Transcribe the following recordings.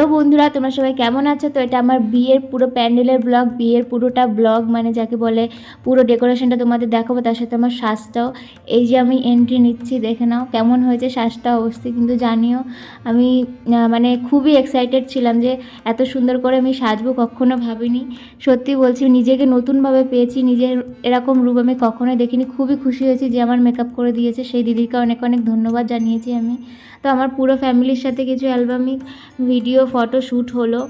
Hello বন্ধুরা, তোমরা সবাই কেমন আছো? তো এটা আমার বিয়ের পুরো প্যান্ডেলের ব্লগ, বিয়ের পুরোটা ব্লগ, মানে যাকে বলে পুরো ডেকোরেশনটা তোমাদের দেখাবো, তার সাথে আমার সাজটাও। এই যে আমি এন্ট্রি নিচ্ছি, দেখে নাও কেমন হয়েছে সাজটা, অবশ্যই কিন্তু জানিও। আমি মানে খুবই এক্সাইটেড ছিলাম যে এত সুন্দর করে আমি সাজবো, কখনো ভাবিনি। সত্যি বলছি, নিজেকে নতুনভাবে পেয়েছি, নিজের এরকম রূপ আমি কখনোই দেখিনি। খুবই খুশি হয়েছি যে আমার মেকআপ করে দিয়েছে, সেই দিদিকে অনেক অনেক ধন্যবাদ জানিয়েছি আমি। তো আমার পুরো ফ্যামিলির সাথে কিছু অ্যালবামিক ভিডিও ফটো শ্যুট হলো,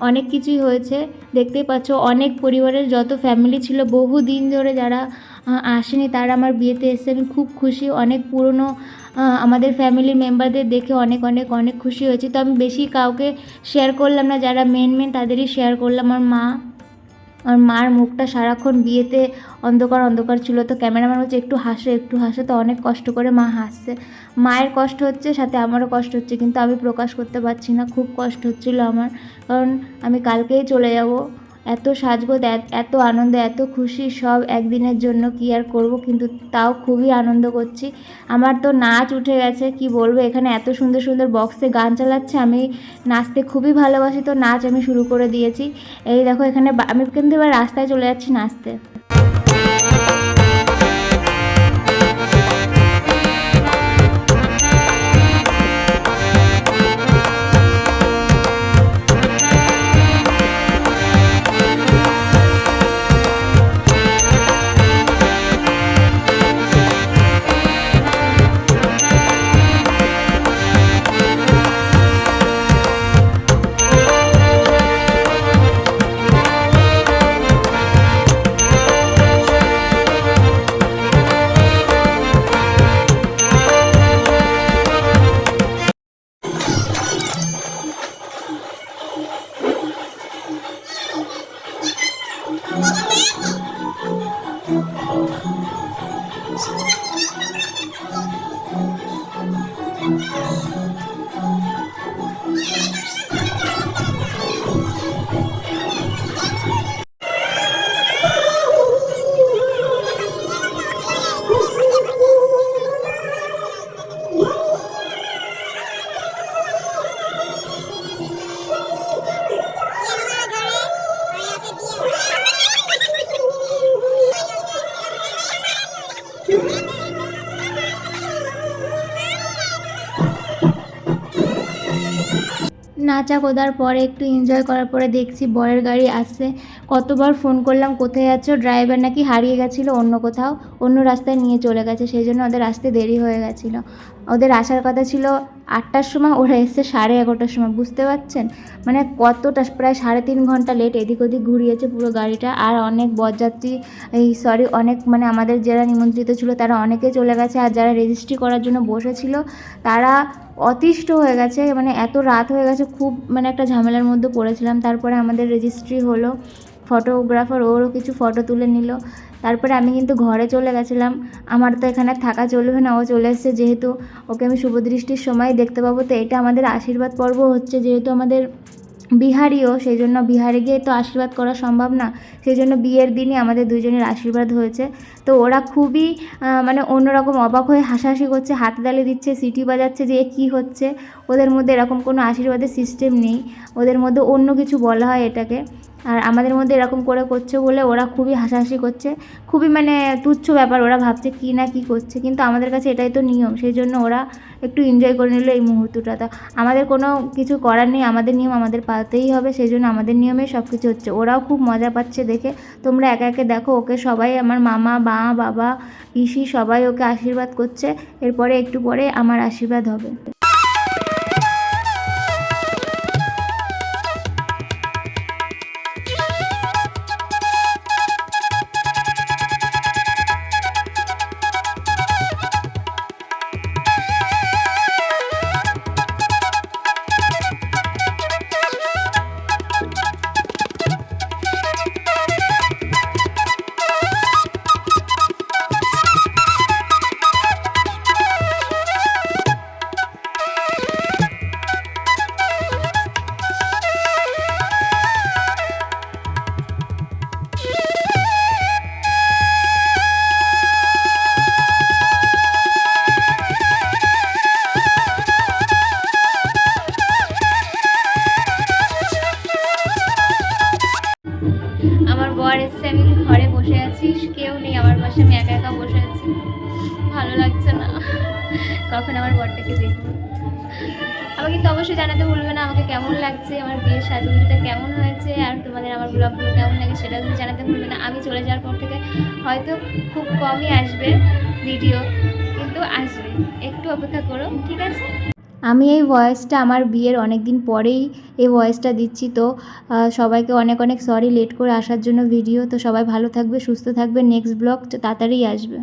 অনেক কিছুই হয়েছে। দেখতেই পাচ্ছ, অনেক পরিবারের যত ফ্যামিলি ছিল বহু দিন ধরে যারা আসেনি তারা আমার বিয়েতে এসে, আমি খুব খুশি। অনেক পুরনো আমাদের ফ্যামিলির মেম্বারদের দেখে অনেক অনেক অনেক খুশি হয়েছি। তো আমি বেশি কাউকে শেয়ার করলাম না, যারা মেন তাদেরই শেয়ার করলাম। আমার মার মুখটা সারাক্ষণ বিয়েতে অন্ধকার অন্ধকার ছিল, তো ক্যামেরাম্যান বলছে একটু হাসো একটু হাসো, তো অনেক কষ্ট করে মা হাসছে। মায়ের কষ্ট হচ্ছে, সাথে আমারও কষ্ট হচ্ছে, কিন্তু আমি প্রকাশ করতে পারছি না। খুব কষ্ট হচ্ছিল আমার, কারণ আমি কালকেই চলে যাব। এত সাজগো, এত আনন্দ, এত খুশি, সব একদিনের জন্য কি আর করব, কিন্তু তাও খুবই আনন্দ করছি। আমার তো নাচ উঠে গেছে, কি বলবো। এখানে এত সুন্দর সুন্দর বক্সে গান চালাচ্ছে, আমি নাচতে খুবই ভালোবাসি, তো নাচ আমি শুরু করে দিয়েছি। এই দেখো, এখানে আমি কিন্তু এবার রাস্তায় চলে যাচ্ছি নাচতে। নাচা কোদার পরে একটু এনজয় করার পরে দেখছি বরের গাড়ি আসছে। কতবার ফোন করলাম, কোথায় আছো? ড্রাইভার নাকি হারিয়ে গেছিলো অন্য কোথাও, অন্য রাস্তায় নিয়ে চলে গেছে, সেই জন্য ওদের আসতে দেরি হয়ে গেছিলো। ওদের আসার কথা ছিল 8টার সময়, ওরা এসছে 11:30টার সময়। বুঝতে পারছেন মানে কতটা, প্রায় 3.5 ঘন্টা লেট। এদিক ওদিক ঘুরিয়েছে পুরো গাড়িটা। আর অনেক বরযাত্রী, অনেক মানে আমাদের যারা নিমন্ত্রিত ছিল তারা অনেকে চলে গেছে, আর যারা রেজিস্ট্রি করার জন্য বসেছিল তারা অতিষ্ঠ হয়ে গেছে। মানে এত রাত হয়ে গেছে, খুব মানে একটা ঝামেলার মধ্যে পড়েছিলাম। তারপরে আমাদের রেজিস্ট্রি হলো, ফটোগ্রাফার ওরও কিছু ফটো তুলে নিল। তারপরে আমি কিন্তু ঘরে চলে গেছিলাম। আমার তো এখানে থাকা চলবে না, ও চলে এসছে, যেহেতু ওকে আমি শুভদৃষ্টির সময় দেখতে পাবো। তো এটা আমাদের আশীর্বাদ পর্ব হচ্ছে, যেহেতু আমাদের বিহারিও, সেই জন্য বিহারে গিয়ে তো আশীর্বাদ করা সম্ভব না, সেই জন্য বিয়ের দিনই আমাদের দুজনের আশীর্বাদ হয়েছে। তো ওরা খুবই মানে অন্যরকম অবাক হয়ে হাসাহাসি করছে, হাততালি দিচ্ছে, সিটি বাজাচ্ছে, যে কী হচ্ছে। ওদের মধ্যে এরকম কোনো আশীর্বাদের সিস্টেম নেই, ওদের মধ্যে অন্য কিছু বলা হয় এটাকে। আর আমাদের মধ্যে এরকম করে করছে বলে ওরা খুবই হাসাহাসি করছে, খুবই মানে তুচ্ছ ব্যাপার। ওরা ভাবছে কী না কী করছে, কিন্তু আমাদের কাছে এটাই তো নিয়ম, সেই জন্য ওরা একটু এনজয় করে নিল এই মুহূর্তটা। তো আমাদের কোনো কিছু করার নেই, আমাদের নিয়ম আমাদের পালতেই হবে, সেই জন্য আমাদের নিয়মে সব কিছু হচ্ছে। ওরাও খুব মজা পাচ্ছে দেখে। তোমরা একে একে দেখো, ওকে সবাই, আমার মামা, বাবা, পিসি, সবাই ওকে আশীর্বাদ করছে। এরপরে একটু পরে আমার আশীর্বাদ হবে। বসে আছিস, কেউ নেই আমার পাশে, আমি একা একা বসে আছি, ভালো লাগছে না। কখন আমার বরটাকে দেখবো। আমাকে কিন্তু অবশ্যই জানাতে ভুলবে না আমাকে কেমন লাগছে, আমার বিয়ের সাজুগুজুটা কেমন হয়েছে, আর তোমাদের আমার ব্লগগুলো কেমন লাগে সেটা কিন্তু জানাতে ভুলবে না। আমি চলে যাওয়ার পর থেকে হয়তো খুব কমই আসবে ভিডিও, কিন্তু আসবে, একটু অপেক্ষা করো, ঠিক আছে। আমি এই ভয়েসটা আমার বিয়ের অনেক দিন পরেই এই ভয়েসটা দিচ্ছি, তো সবাইকে অনেক অনেক সরি লেট করে আসার জন্য ভিডিও। তো সবাই ভালো থাকবে, সুস্থ থাকবে, নেক্সট ব্লগ তাড়াতাড়ি আসবে।